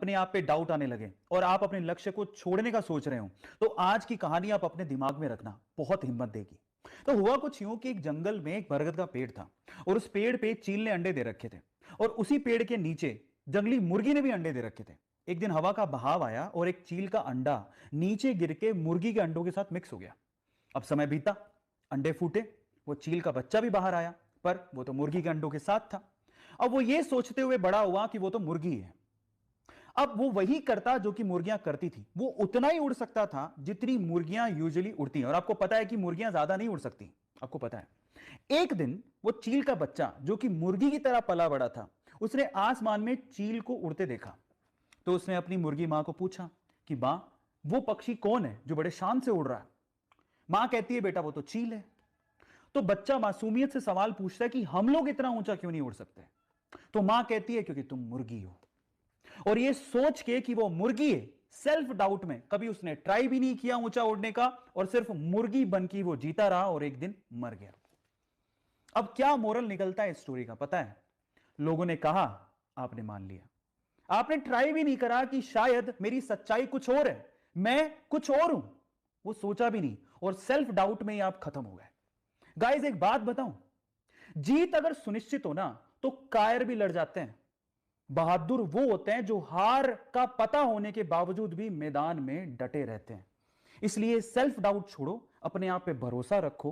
अपने आप पे डाउट आने लगे और आप अपने लक्ष्य को छोड़ने का सोच रहे हो, तो आज की कहानी आप अपने दिमाग में रखना, बहुत हिम्मत देगी। तो हुआ कुछ यूं कि एक जंगल में एक बरगद का पेड़ था और उस पेड़ पे चील ने अंडे दे रखे थे और उसी पेड़ के नीचे जंगली मुर्गी ने भी अंडे दे रखे थे। एक दिन हवा का बहाव आया और एक चील का अंडा नीचे गिर के मुर्गी के अंडों के साथ मिक्स हो गया। अब समय बीता, अंडे फूटे, वो चील का बच्चा भी बाहर आया, पर वो तो मुर्गी के अंडों के साथ था। अब वो ये सोचते हुए बड़ा हुआ कि वो तो मुर्गी है। अब वो वही करता जो कि मुर्गियां करती थी, वो उतना ही उड़ सकता था जितनी मुर्गियां यूजुअली उड़ती हैं। और आपको पता है कि मुर्गियां ज्यादा नहीं उड़ सकती, आपको पता है। एक दिन वो चील का बच्चा जो कि मुर्गी की तरह पला बड़ा था, उसने आसमान में चील को उड़ते देखा। तो उसने अपनी मुर्गी मां को पूछा कि मां, वो पक्षी कौन है जो बड़े शान से उड़ रहा है? मां कहती है, बेटा वो तो चील है। तो बच्चा मासूमियत से सवाल पूछता है कि हम लोग इतना ऊंचा क्यों नहीं उड़ सकते? तो मां कहती है, क्योंकि तुम मुर्गी हो। और ये सोच के कि वो मुर्गी है, सेल्फ डाउट में कभी उसने ट्राई भी नहीं किया ऊंचा उड़ने का और सिर्फ मुर्गी बन की वो जीता रहा और एक दिन मर गया। अब क्या मोरल निकलता है इस स्टोरी का पता है? लोगों ने कहा, आपने मान लिया। आपने ट्राई भी नहीं करा कि शायद मेरी सच्चाई कुछ और है, मैं कुछ और हूं। वो सोचा भी नहीं और सेल्फ डाउट में ही आप खत्म हो गए। गाइस एक बात बताऊं, जीत अगर सुनिश्चित हो ना तो कायर भी लड़ जाते हैं। बहादुर वो होते हैं जो हार का पता होने के बावजूद भी मैदान में डटे रहते हैं। इसलिए सेल्फ डाउट छोड़ो, अपने आप पे भरोसा रखो